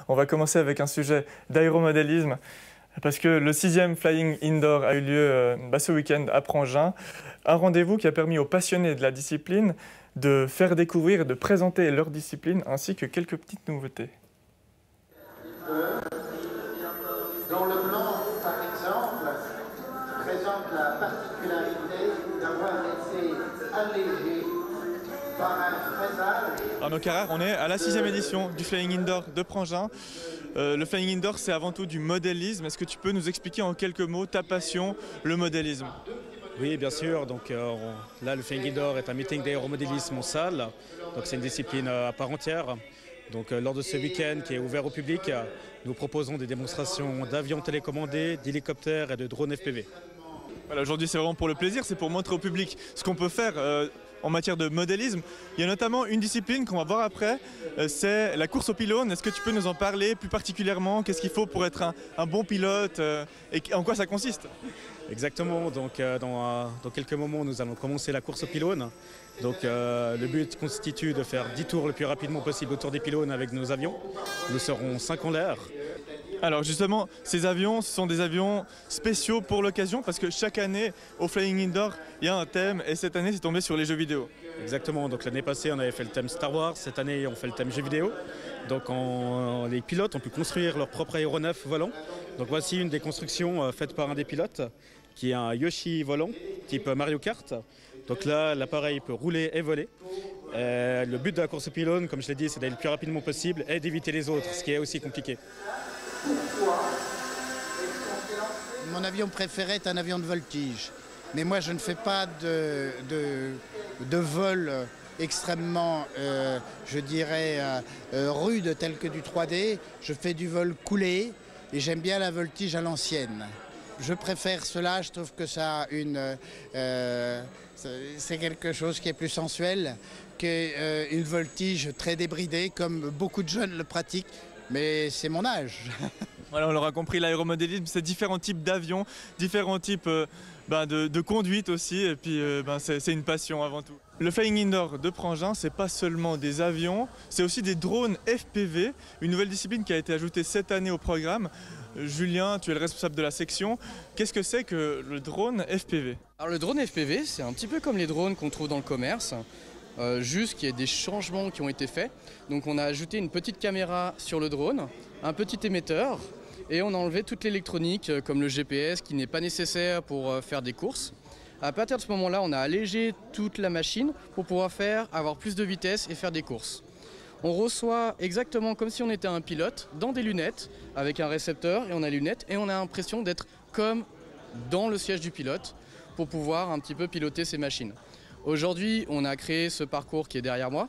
On va commencer avec un sujet d'aéromodélisme parce que le 6e Flying Indoor a eu lieu ce week-end à Prangin. Un rendez-vous qui a permis aux passionnés de la discipline de faire découvrir et de présenter leur discipline ainsi que quelques petites nouveautés. Dont le blanc, par exemple, présente la particularité d'avoir été allégé par un fraisage. Arnaud Carrère, on est à la 6e édition du Flying Indoor de Prangin. Le Flying Indoor, c'est avant tout du modélisme. Est-ce que tu peux nous expliquer en quelques mots ta passion, le modélisme? Oui, bien sûr. Donc, là, le Flying Indoor est un meeting d'aéromodélisme en salle. Donc, c'est une discipline à part entière. Donc, lors de ce week-end qui est ouvert au public, nous proposons des démonstrations d'avions télécommandés, d'hélicoptères et de drones FPV. Voilà, aujourd'hui, c'est vraiment pour le plaisir, c'est pour montrer au public ce qu'on peut faire en matière de modélisme. Il y a notamment une discipline qu'on va voir après, c'est la course aux pylônes. Est-ce que tu peux nous en parler plus particulièrement? Qu'est-ce qu'il faut pour être un bon pilote et en quoi ça consiste? Exactement, donc dans quelques moments nous allons commencer la course aux pylônes. Donc le but constitue de faire 10 tours le plus rapidement possible autour des pylônes avec nos avions. Nous serons 5 en l'air. Alors justement, ces avions, ce sont des avions spéciaux pour l'occasion parce que chaque année au Flying Indoor, il y a un thème et cette année c'est tombé sur les jeux vidéo. Exactement, donc l'année passée on avait fait le thème Star Wars, cette année on fait le thème jeux vidéo. Donc les pilotes ont pu construire leur propre aéronef volant. Donc voici une des constructions faites par un des pilotes qui est un Yoshi volant type Mario Kart. Donc là l'appareil peut rouler et voler. Le but de la course aux pylônes, comme je l'ai dit, c'est d'aller le plus rapidement possible et d'éviter les autres, ce qui est aussi compliqué. Mon avion préféré est un avion de voltige. Mais moi, je ne fais pas de vol extrêmement, je dirais, rude, tel que du 3D. Je fais du vol coulé et j'aime bien la voltige à l'ancienne. Je préfère cela, je trouve que ça a c'est quelque chose qui est plus sensuel qu'une voltige très débridée, comme beaucoup de jeunes le pratiquent. Mais c'est mon âge. Voilà, on l'aura compris, l'aéromodélisme, c'est différents types d'avions, différents types de conduite aussi, et puis c'est une passion avant tout. Le Flying Indoor de Prangin, c'est pas seulement des avions, c'est aussi des drones FPV, une nouvelle discipline qui a été ajoutée cette année au programme. Julien, tu es le responsable de la section. Qu'est-ce que c'est que le drone FPV? Alors le drone FPV, c'est un petit peu comme les drones qu'on trouve dans le commerce. Juste qu'il y a des changements qui ont été faits. Donc on a ajouté une petite caméra sur le drone, un petit émetteur et on a enlevé toute l'électronique comme le GPS qui n'est pas nécessaire pour faire des courses. À partir de ce moment-là, on a allégé toute la machine pour pouvoir avoir plus de vitesse et faire des courses. On reçoit exactement comme si on était un pilote dans des lunettes avec un récepteur et on a les lunettes et on a l'impression d'être comme dans le siège du pilote pour pouvoir un petit peu piloter ces machines. Aujourd'hui, on a créé ce parcours qui est derrière moi.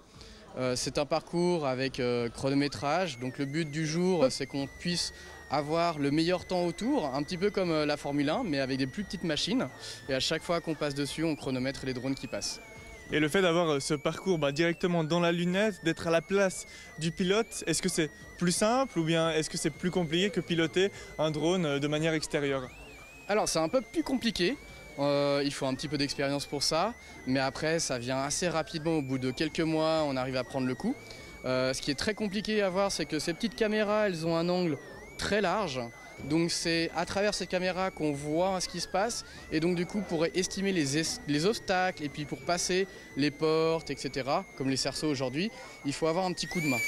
C'est un parcours avec chronométrage. Donc le but du jour, c'est qu'on puisse avoir le meilleur temps autour, un petit peu comme la Formule 1, mais avec des plus petites machines. Et à chaque fois qu'on passe dessus, on chronomètre les drones qui passent. Et le fait d'avoir ce parcours directement dans la lunette, d'être à la place du pilote, est-ce que c'est plus simple ou bien est-ce que c'est plus compliqué que piloter un drone de manière extérieure? Alors c'est un peu plus compliqué. Il faut un petit peu d'expérience pour ça, mais après ça vient assez rapidement, au bout de quelques mois on arrive à prendre le coup. Ce qui est très compliqué à voir, c'est que ces petites caméras, elles ont un angle très large, donc c'est à travers ces caméras qu'on voit ce qui se passe, et donc du coup pour estimer les obstacles et puis pour passer les portes, etc., comme les cerceaux aujourd'hui, il faut avoir un petit coup de main.